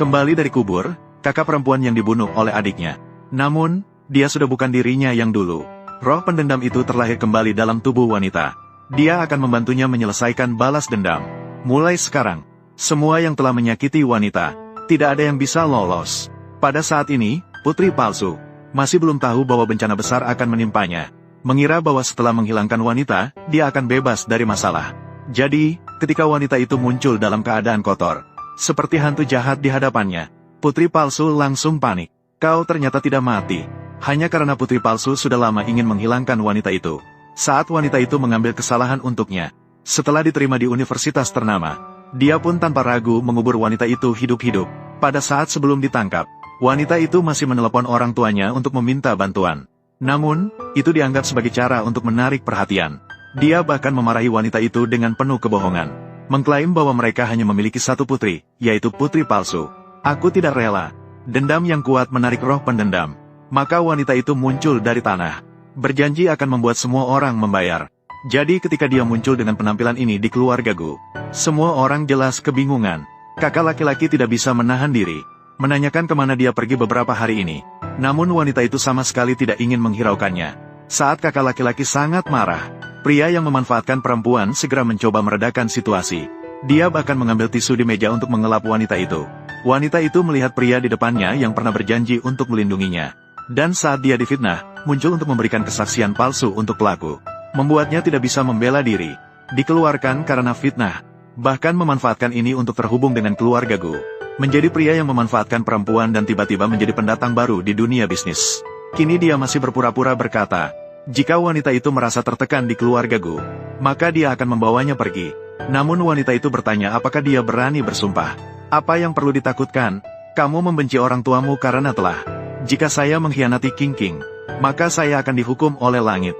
Kembali dari kubur, kakak perempuan yang dibunuh oleh adiknya. Namun, dia sudah bukan dirinya yang dulu. Roh pendendam itu terlahir kembali dalam tubuh wanita. Dia akan membantunya menyelesaikan balas dendam. Mulai sekarang, semua yang telah menyakiti wanita, tidak ada yang bisa lolos. Pada saat ini, putri palsu masih belum tahu bahwa bencana besar akan menimpanya. Mengira bahwa setelah menghilangkan wanita, dia akan bebas dari masalah. Jadi, ketika wanita itu muncul dalam keadaan kotor, seperti hantu jahat di hadapannya, putri palsu langsung panik. Kau ternyata tidak mati. Hanya karena putri palsu sudah lama ingin menghilangkan wanita itu. Saat wanita itu mengambil kesalahan untuknya, setelah diterima di universitas ternama, dia pun tanpa ragu mengubur wanita itu hidup-hidup. Pada saat sebelum ditangkap, wanita itu masih menelepon orang tuanya untuk meminta bantuan. Namun, itu dianggap sebagai cara untuk menarik perhatian. Dia bahkan memarahi wanita itu dengan penuh kebohongan, mengklaim bahwa mereka hanya memiliki satu putri, yaitu putri palsu. Aku tidak rela. Dendam yang kuat menarik roh pendendam. Maka wanita itu muncul dari tanah, berjanji akan membuat semua orang membayar. Jadi ketika dia muncul dengan penampilan ini di keluarga Gu, semua orang jelas kebingungan. Kakak laki-laki tidak bisa menahan diri, menanyakan kemana dia pergi beberapa hari ini. Namun wanita itu sama sekali tidak ingin menghiraukannya. Saat kakak laki-laki sangat marah, pria yang memanfaatkan perempuan segera mencoba meredakan situasi. Dia bahkan mengambil tisu di meja untuk mengelap wanita itu. Wanita itu melihat pria di depannya yang pernah berjanji untuk melindunginya. Dan saat dia difitnah, muncul untuk memberikan kesaksian palsu untuk pelaku. Membuatnya tidak bisa membela diri. Dikeluarkan karena fitnah. Bahkan memanfaatkan ini untuk terhubung dengan keluarga Gu. Menjadi pria yang memanfaatkan perempuan dan tiba-tiba menjadi pendatang baru di dunia bisnis. Kini dia masih berpura-pura berkata, jika wanita itu merasa tertekan di keluarga Gu, maka dia akan membawanya pergi. Namun wanita itu bertanya apakah dia berani bersumpah. Apa yang perlu ditakutkan? Kamu membenci orang tuamu karena telah. Jika saya mengkhianati King King, maka saya akan dihukum oleh langit.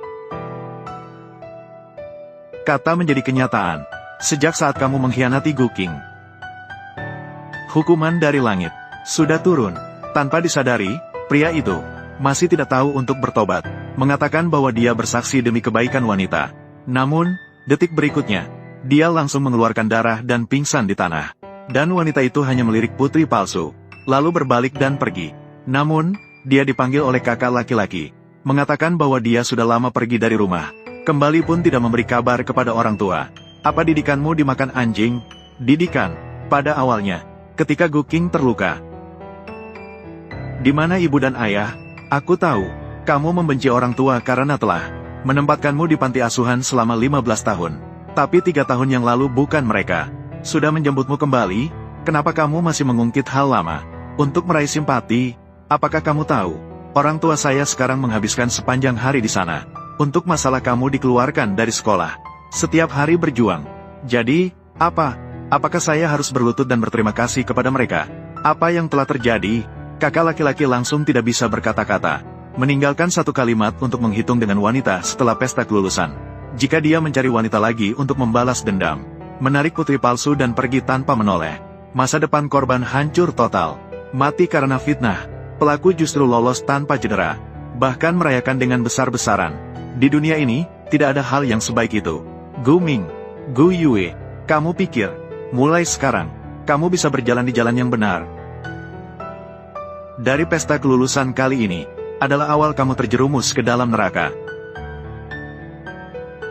Kata menjadi kenyataan. Sejak saat kamu mengkhianati Gu King, hukuman dari langit sudah turun. Tanpa disadari, pria itu masih tidak tahu untuk bertobat, mengatakan bahwa dia bersaksi demi kebaikan wanita. Namun, detik berikutnya, dia langsung mengeluarkan darah dan pingsan di tanah. Dan wanita itu hanya melirik putri palsu, lalu berbalik dan pergi. Namun, dia dipanggil oleh kakak laki-laki, mengatakan bahwa dia sudah lama pergi dari rumah. Kembali pun tidak memberi kabar kepada orang tua. Apa didikanmu dimakan anjing? Didikan. Pada awalnya, ketika Gu King terluka. Di mana ibu dan ayah? Aku tahu, kamu membenci orang tua karena telah menempatkanmu di panti asuhan selama 15 tahun. Tapi 3 tahun yang lalu bukan mereka sudah menjemputmu kembali. Kenapa kamu masih mengungkit hal lama? Untuk meraih simpati, apakah kamu tahu? Orang tua saya sekarang menghabiskan sepanjang hari di sana. Untuk masalah kamu dikeluarkan dari sekolah. Setiap hari berjuang. Jadi, apa? Apakah saya harus berlutut dan berterima kasih kepada mereka? Apa yang telah terjadi? Kakak laki-laki langsung tidak bisa berkata-kata. Meninggalkan satu kalimat untuk menghitung dengan wanita setelah pesta kelulusan. Jika dia mencari wanita lagi untuk membalas dendam, menarik putri palsu dan pergi tanpa menoleh, masa depan korban hancur total. Mati karena fitnah. Pelaku justru lolos tanpa cedera, bahkan merayakan dengan besar-besaran. Di dunia ini, tidak ada hal yang sebaik itu. Gu Ming, Gu Yue, kamu pikir, mulai sekarang, kamu bisa berjalan di jalan yang benar. Dari pesta kelulusan kali ini, adalah awal kamu terjerumus ke dalam neraka.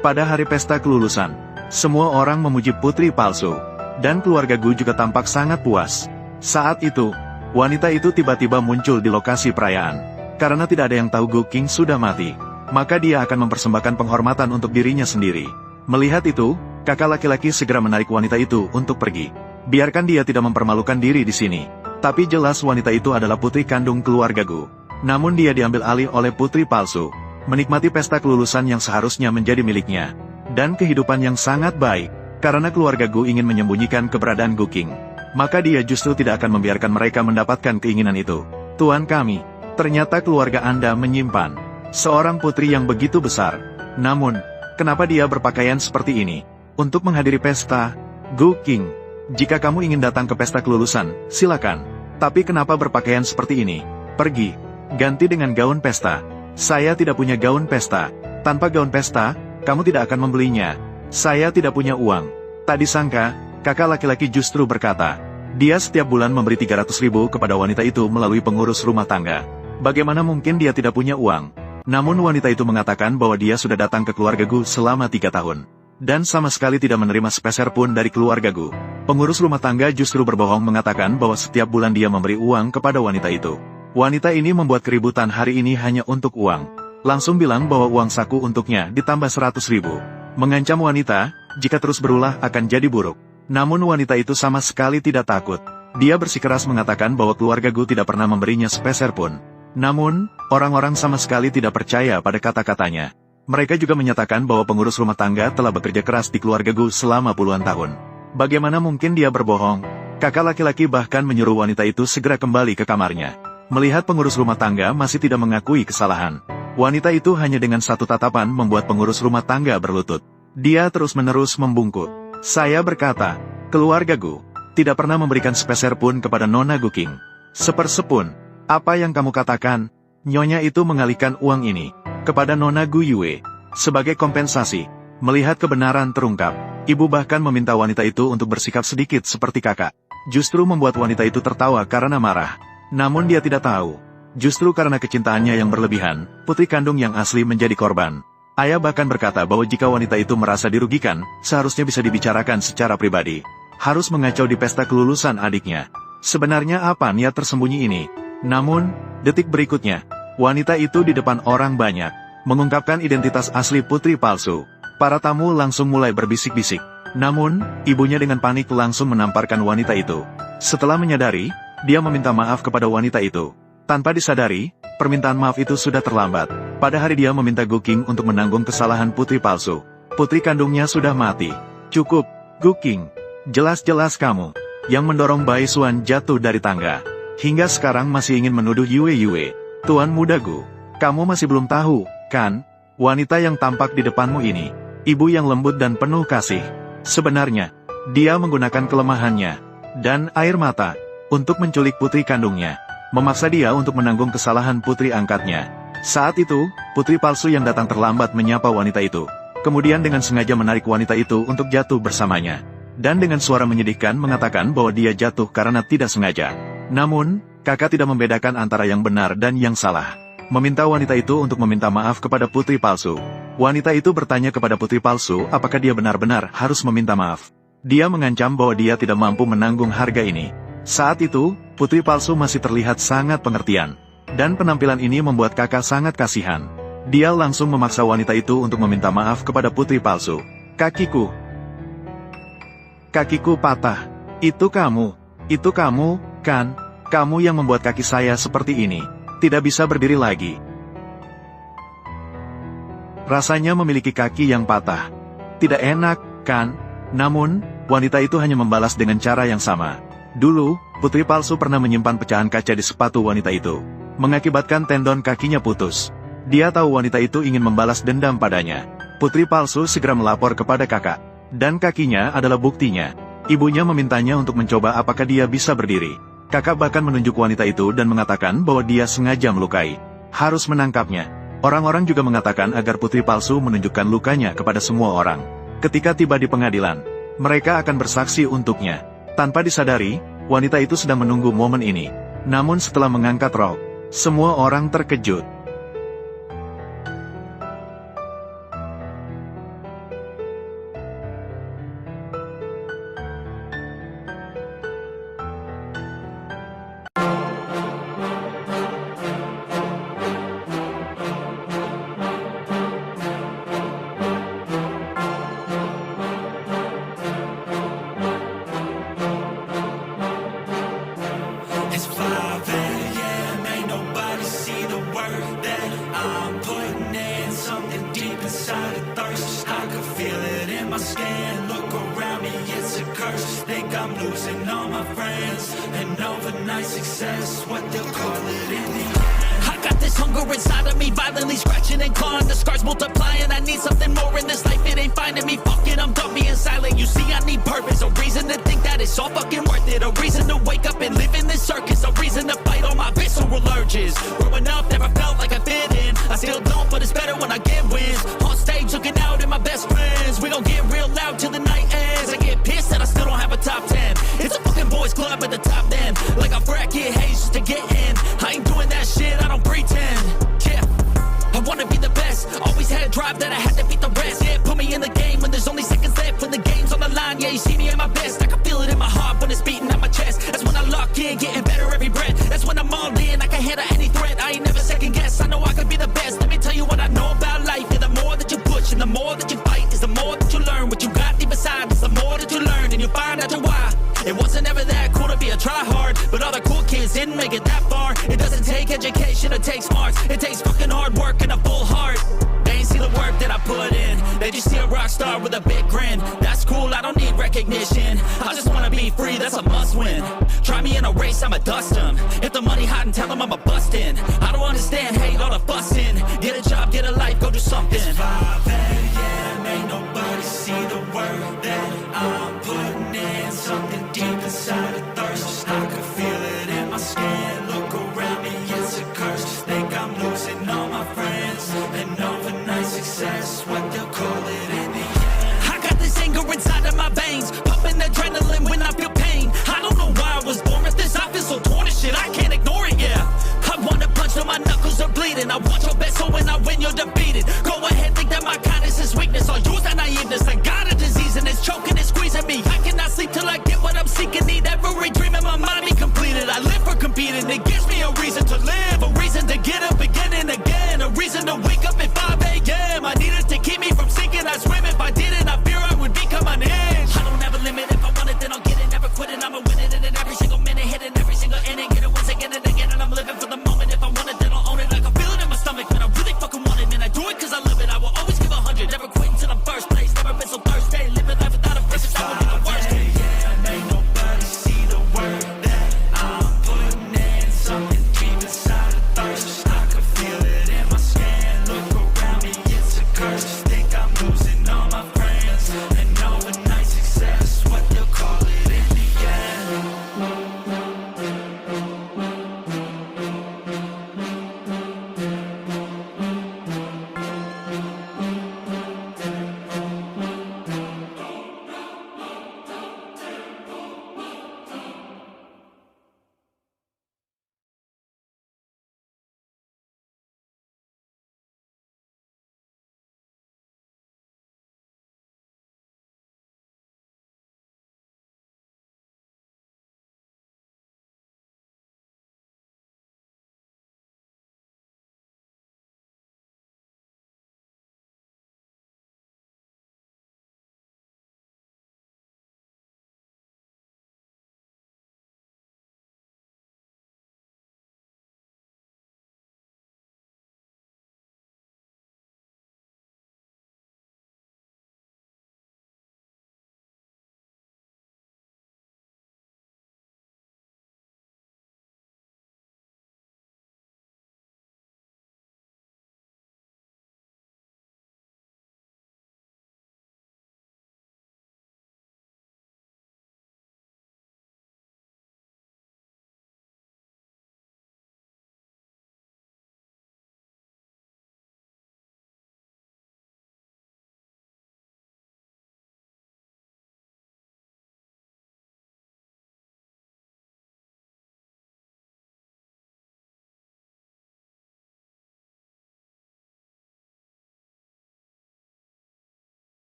Pada hari pesta kelulusan, semua orang memuji putri palsu, dan keluarga Gu juga tampak sangat puas. Saat itu, wanita itu tiba-tiba muncul di lokasi perayaan. Karena tidak ada yang tahu Gu King sudah mati, maka dia akan mempersembahkan penghormatan untuk dirinya sendiri. Melihat itu, kakak laki-laki segera menarik wanita itu untuk pergi. Biarkan dia tidak mempermalukan diri di sini. Tapi jelas wanita itu adalah putri kandung keluarga Gu. Namun dia diambil alih oleh putri palsu, menikmati pesta kelulusan yang seharusnya menjadi miliknya, dan kehidupan yang sangat baik. Karena keluarga Gu ingin menyembunyikan keberadaan Gu King, maka dia justru tidak akan membiarkan mereka mendapatkan keinginan itu. Tuan kami, ternyata keluarga Anda menyimpan seorang putri yang begitu besar. Namun, kenapa dia berpakaian seperti ini? Untuk menghadiri pesta, Gu King, jika kamu ingin datang ke pesta kelulusan, silakan. Tapi kenapa berpakaian seperti ini? Pergi, ganti dengan gaun pesta. Saya tidak punya gaun pesta. Tanpa gaun pesta, kamu tidak akan membelinya. Saya tidak punya uang. Tak disangka, kakak laki-laki justru berkata, Dia setiap bulan memberi 300.000 kepada wanita itu melalui pengurus rumah tangga. Bagaimana mungkin dia tidak punya uang? Namun wanita itu mengatakan bahwa dia sudah datang ke keluarga Gu selama 3 tahun. Dan sama sekali tidak menerima sepeser pun dari keluarga Gu. Pengurus rumah tangga justru berbohong mengatakan bahwa setiap bulan dia memberi uang kepada wanita itu. Wanita ini membuat keributan hari ini hanya untuk uang. Langsung bilang bahwa uang saku untuknya ditambah 100.000. Mengancam wanita, jika terus berulah akan jadi buruk. Namun wanita itu sama sekali tidak takut. Dia bersikeras mengatakan bahwa keluarga Gu tidak pernah memberinya sepeser pun. Namun, orang-orang sama sekali tidak percaya pada kata-katanya. Mereka juga menyatakan bahwa pengurus rumah tangga telah bekerja keras di keluarga Gu selama puluhan tahun. Bagaimana mungkin dia berbohong? Kakak laki-laki bahkan menyuruh wanita itu segera kembali ke kamarnya. Melihat pengurus rumah tangga masih tidak mengakui kesalahan. Wanita itu hanya dengan satu tatapan membuat pengurus rumah tangga berlutut. Dia terus-menerus membungkuk. Saya berkata, keluarga Gu tidak pernah memberikan sepeser pun kepada Nona Guking. Sepersepun. Apa yang kamu katakan? Nyonya itu mengalihkan uang ini kepada Nona Gu Yue. Sebagai kompensasi, melihat kebenaran terungkap, ibu bahkan meminta wanita itu untuk bersikap sedikit seperti kakak. Justru membuat wanita itu tertawa karena marah. Namun dia tidak tahu. Justru karena kecintaannya yang berlebihan, putri kandung yang asli menjadi korban. Ayah bahkan berkata bahwa jika wanita itu merasa dirugikan, seharusnya bisa dibicarakan secara pribadi. Harus mengacau di pesta kelulusan adiknya. Sebenarnya apa niat tersembunyi ini? Namun, detik berikutnya, wanita itu di depan orang banyak, mengungkapkan identitas asli putri palsu. Para tamu langsung mulai berbisik-bisik. Namun, ibunya dengan panik langsung menamparkan wanita itu. Setelah menyadari, dia meminta maaf kepada wanita itu. Tanpa disadari, permintaan maaf itu sudah terlambat. Pada hari dia meminta Guking untuk menanggung kesalahan putri palsu. Putri kandungnya sudah mati. Cukup, Guking. Jelas-jelas kamu yang mendorong Bai Xuan jatuh dari tangga. Hingga sekarang masih ingin menuduh Yue. Tuan muda Gu, kamu masih belum tahu, kan? Wanita yang tampak di depanmu ini, ibu yang lembut dan penuh kasih. Sebenarnya, dia menggunakan kelemahannya dan air mata untuk menculik putri kandungnya. Memaksa dia untuk menanggung kesalahan putri angkatnya. Saat itu, putri palsu yang datang terlambat menyapa wanita itu. Kemudian dengan sengaja menarik wanita itu untuk jatuh bersamanya. Dan dengan suara menyedihkan mengatakan bahwa dia jatuh karena tidak sengaja. Namun, kakak tidak membedakan antara yang benar dan yang salah. Meminta wanita itu untuk meminta maaf kepada putri palsu. Wanita itu bertanya kepada putri palsu apakah dia benar-benar harus meminta maaf. Dia mengancam bahwa dia tidak mampu menanggung harga ini. Saat itu, putri palsu masih terlihat sangat pengertian. Dan penampilan ini membuat kakak sangat kasihan. Dia langsung memaksa wanita itu untuk meminta maaf kepada putri palsu. Kakiku patah. Itu kamu, kan? Kamu yang membuat kaki saya seperti ini. Tidak bisa berdiri lagi. Rasanya memiliki kaki yang patah. Tidak enak, kan? Namun, wanita itu hanya membalas dengan cara yang sama. Dulu, putri palsu pernah menyimpan pecahan kaca di sepatu wanita itu, mengakibatkan tendon kakinya putus. Dia tahu wanita itu ingin membalas dendam padanya. Putri palsu segera melapor kepada kakak, dan kakinya adalah buktinya. Ibunya memintanya untuk mencoba apakah dia bisa berdiri. Kakak bahkan menunjuk wanita itu dan mengatakan bahwa dia sengaja melukai. Harus menangkapnya. Orang-orang juga mengatakan agar putri palsu menunjukkan lukanya kepada semua orang. Ketika tiba di pengadilan, mereka akan bersaksi untuknya. Tanpa disadari, wanita itu sedang menunggu momen ini. Namun setelah mengangkat rok, semua orang terkejut. I'm losing all my friends, and overnight success, what they'll call it in the end. I got this hunger inside of me, violently scratching and clawing, the scars multiplying. I need something more in this life, it ain't finding me. Fuck it, I'm done being silent. You see, I need purpose, a reason to think that it's all fucking worth it, a reason to wake up and live in this circus, a reason to fight all my visceral urges. Growing up, never felt like I fit in. I still don't, but it's better when I get wins. On stage, looking out at my best friends. We gon' get real loud till the night ends. I get pissed that I still don't have a top 10. It's a fucking boys club, but the get in. I ain't doing that shit, I don't pretend. Yeah, I wanna be the best. Always had a drive that I had to beat the rest. Yeah, put me in the game when there's only seconds left. When the game's on the line, yeah, you see me at my best. I can feel it in my heart when it's beating at my chest. That's when I lock in, getting better every breath. That's when I'm all in, I can handle any threat. I ain't never second guess, I know I can be the best. Let me tell you what I know about life. Yeah, the more that you push and the more that you fight is the more that you learn. What you got deep inside is the more that you learn, and you'll find out why. It wasn't ever that cool to be a try-hard, but all the cool kids didn't make it that far. It doesn't take education, it takes smarts. It takes fucking hard work and a full heart. They ain't see the work that I put in. They just see a rock star with a big grin. That's cool, I don't need recognition. I just wanna be free, that's a must win. Try me in a race, I'ma dust them. If the money hot and tell them I'ma bust in. I don't understand, hate all the fussing. Get a job, get a life, go do something. It's 5 a.m., ain't nobody see the work that I'm putting in. Something deep inside a thirst, I can feel it in my skin.